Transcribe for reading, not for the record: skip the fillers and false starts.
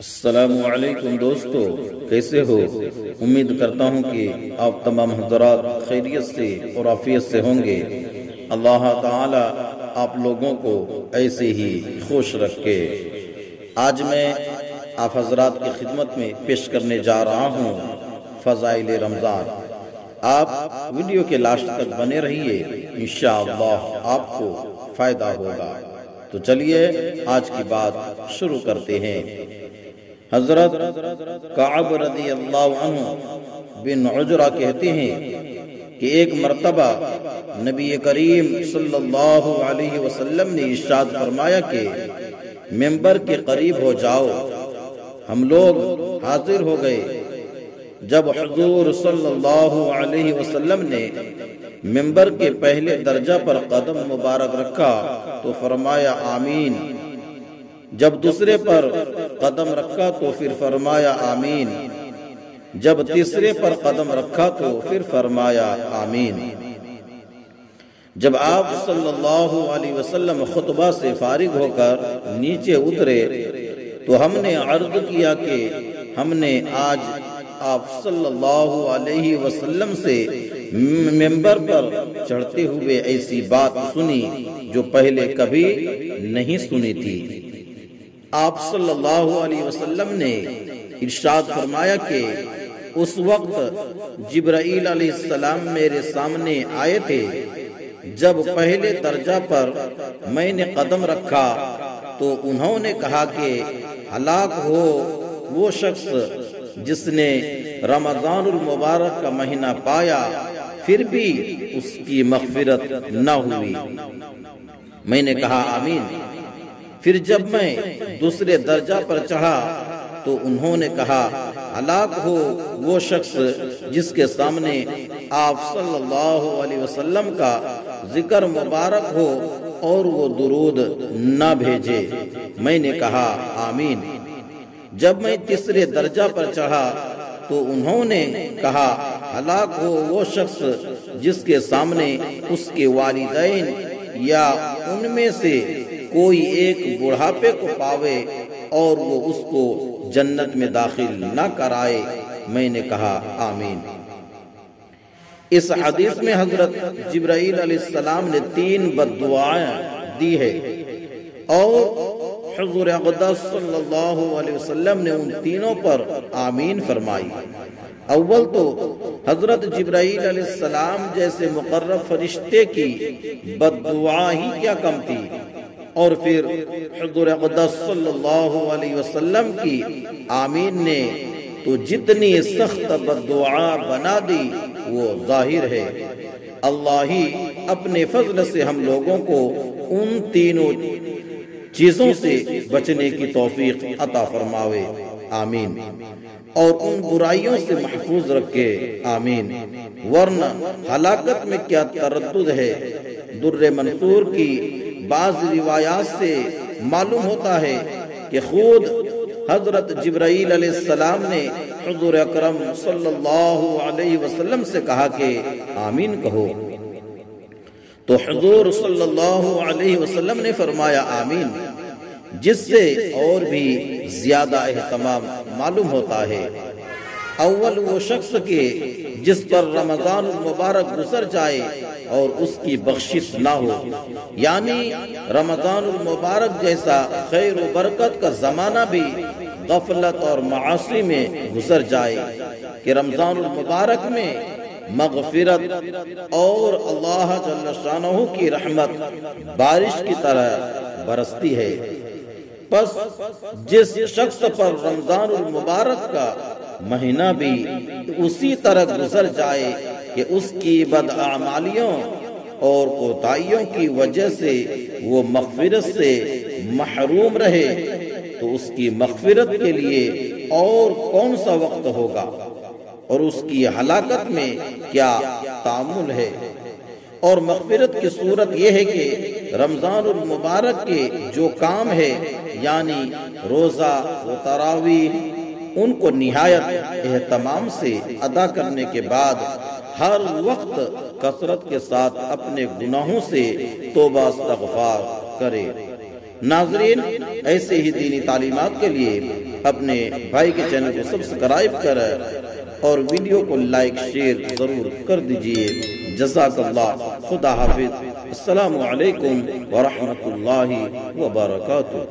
السلام علیکم دوستو، کیسے ہو؟ امید کرتا ہوں کہ آپ تمام حضرات خیریت سے اور عافیت سے ہوں گے۔ اللہ تعالی آپ لوگوں کو ایسے ہی خوش رکھے۔ آج میں آپ حضرات کی خدمت میں پیش کرنے جا رہا ہوں فضائل رمضان۔ آپ ویڈیو کے لاسٹ تک بنے رہیے، انشاءاللہ آپ کو فائدہ ہوگا۔ تو چلیے آج کی بات شروع کرتے ہیں۔ حضرت کعب رضی اللہ عنہ بن عجرہ کہتے ہیں کہ ایک مرتبہ نبی کریم صلی اللہ علیہ وسلم نے ارشاد فرمایا کہ ممبر کے قریب ہو جاؤ۔ ہم لوگ حاضر ہو گئے۔ جب حضور صلی اللہ علیہ وسلم نے ممبر کے پہلے درجہ پر قدم مبارک رکھا تو فرمایا آمین۔ جب دوسرے پر قدم رکھا تو پھر فرمایا آمین۔ جب تیسرے پر قدم رکھا تو پھر فرمایا آمین۔ جب آپ صلی اللہ علیہ وسلم خطبہ سے فارغ ہو کر نیچے اترے تو ہم نے عرض کیا کہ ہم نے آج آپ صلی اللہ علیہ وسلم سے ممبر پر چڑھتے ہوئے ایسی بات سنی جو پہلے کبھی نہیں سنی تھی۔ آپ صلی اللہ علیہ وسلم نے ارشاد فرمایا کہ اس وقت جبرائیل علیہ السلام میرے سامنے آئے تھے۔ جب پہلے درجہ پر میں نے قدم رکھا تو انہوں نے کہا کہ ہلاک ہو وہ شخص جس نے رمضان المبارک کا مہینہ پایا پھر بھی اس کی مغفرت نہ ہوئی۔ میں نے کہا آمین۔ پھر جب میں دوسرے درجہ پر چڑھا تو انہوں نے کہا ہلاک ہو وہ شخص جس کے سامنے آپ صلی اللہ علیہ وسلم کا ذکر مبارک ہو اور وہ درود نہ بھیجے۔ میں نے کہا آمین۔ جب میں تیسرے درجہ پر چڑھا تو انہوں نے کہا ہلاک ہو وہ شخص جس کے سامنے اس کے والدین یا ان میں سے کوئی ایک بڑھاپے کو پاوے اور وہ اس کو جنت میں داخل نہ کرائے۔ میں نے کہا آمین۔ اس حدیث میں حضرت جبرائیل علیہ السلام نے 3 بد دعائیں دی ہے اور حضور اقدس صلی اللہ علیہ وسلم نے ان تینوں پر آمین فرمائی۔ اول تو حضرت جبرائیل علیہ السلام جیسے مقرب فرشتے کی بد دعا ہی کیا کم تھی، اور پھر حضور اقدس صلی اللہ علیہ وسلم کی آمین نے تو جتنی سخت بد دعا بنا دی وہ ظاہر ہے۔ اللہ ہی اپنے فضل سے ہم لوگوں کو ان تینوں چیزوں سے بچنے کی توفیق عطا فرماوے، آمین، اور ان برائیوں سے محفوظ رکھے، آمین۔ ورنہ ہلاکت میں کیا تردد ہے۔ در منصور کی بعض روایات سے معلوم ہوتا ہے کہ خود حضرت جبرائیل علیہ السلام نے حضور اکرم صلی اللہ علیہ وسلم سے کہا کہ آمین کہو، تو حضور صلی اللہ علیہ وسلم نے فرمایا آمین، جس سے اور بھی زیادہ اہتمام معلوم ہوتا ہے۔ اول وہ شخص کے جس پر رمضان المبارک گزر جائے اور اس کی بخشش نہ ہو، یعنی رمضان المبارک جیسا خیر و برکت کا زمانہ بھی غفلت اور معاصی میں گزر جائے کہ رمضان المبارک میں مغفرت اور اللہ جل شانہ کی رحمت بارش کی طرح برستی ہے۔ پس جس شخص پر رمضان المبارک کا مہینہ بھی اسی طرح گزر جائے کہ اس کی بداعمالیوں اور کوتاہیوں کی وجہ سے وہ مغفرت سے محروم رہے تو اس کی مغفرت کے لیے اور کون سا وقت ہوگا اور اس کی ہلاکت میں کیا تعامل ہے۔ اور مغفرت کی صورت یہ ہے کہ رمضان المبارک کے جو کام ہے یعنی روزہ و تراویح ان کو نہایت اہتمام سے ادا کرنے کے بعد ہر وقت کثرت کے ساتھ اپنے گناہوں سے توبہ استغفار کرے۔ ناظرین، ایسے ہی دینی تعلیمات کے لیے اپنے بھائی کے چینل کو سبسکرائب کر اور ویڈیو کو لائک شیئر ضرور کر دیجئے۔ جزاک اللہ، خدا حافظ، السلام علیکم ورحمۃ اللہ وبرکاتہ۔